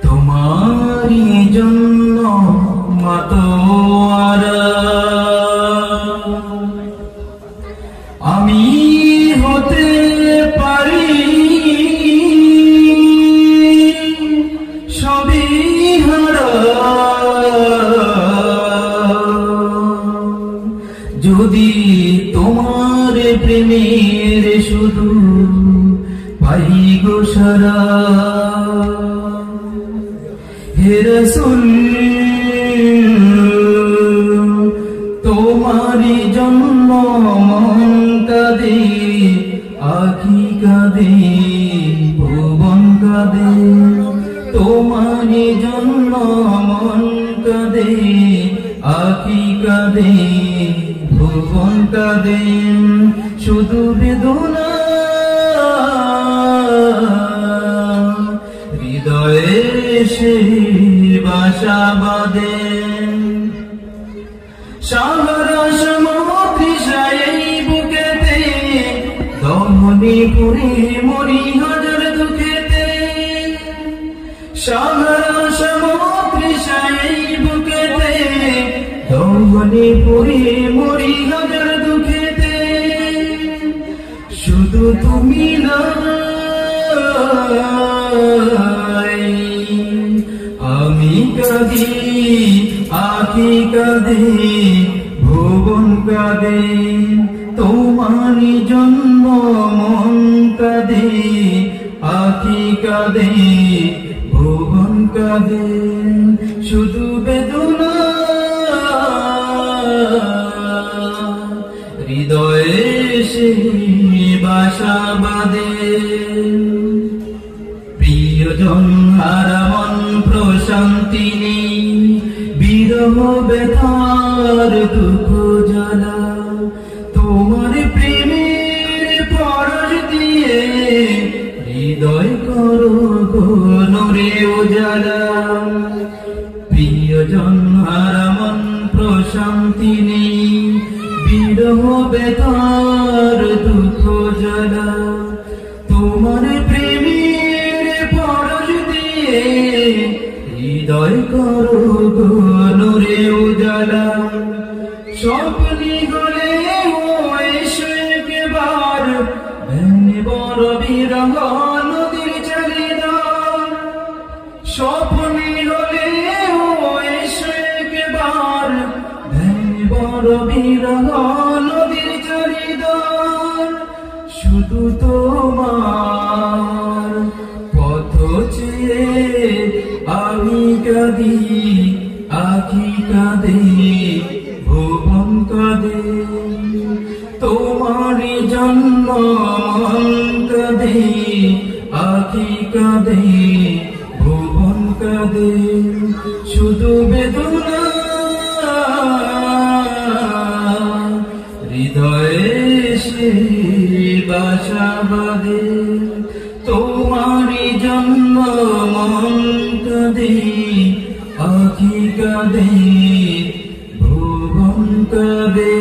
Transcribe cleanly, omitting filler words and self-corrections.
তোমারি জন্য মাতোয়ারা আমি হতে পারি সবই হারা যদি তোমার প্রেমের শুধু পাই গো সারা। হে রাসূল তোমারি জন্য মন কাঁদে, আখি কাঁদে, ভুবন কাঁদে। তোমারি জন্য মন কাঁদে, আখি কাঁদে, ভুবন কাঁদে। শুধু বেদনা হৃদয়ে সে বাসা বাঁধে। সাহারা সমতৃষায় বুকেতে দমনে পুরে মরি হাজার দুঃখেতে। সাহারা সমতৃষায় বুকেতে দমনে পুরে মরি হাজার দুঃখেতে। শুধু তুমি নাই আমি কাঁদি, আখি কাঁদে, ভুবন কাঁদে। তোমারি জন্য মন কাঁদে, আখি কাঁদে, ভুবন কাঁদে। শুধু বেদনা হৃদয়ে সে বাসা বাঁধে। প্রিয়জন হারা মন প্রশান্তি নেই, বিরহ ব্যথার দুঃখ জ্বালা। তোমার প্রেমের পরশ দিয়ে হৃদয় করো গো নূরে উজালা। প্রিয়জন হারা মন প্রশান্তি নেই, বিরহ ব্যথার দুঃখ জ্বালা। তোমার প্রেমের পরশ দিয়ে হৃদয় করো গো নূরে উজালা। স্বপ্নে গলে এসো একবার, ভেঙে বড় বিরহ নদীর চারিধার। স্বপ্নে গলে এসো একবার, ভেঙে বড় বিরহ নদীর চারিধার। শুধু তোমার পথ চেয়ে আমি কাঁদি, আখি কাঁদে, ভুবন কাঁদে। তোমারি জন্য মন কাঁদে, আখি কাঁদে, ভুবন কাঁদে। শুধু বেদনা হৃদয়ে সে বাসা বাঁধে। তোমারি জন্য মন কাঁদে, আখি কাঁদে, ভুবন কাঁদে।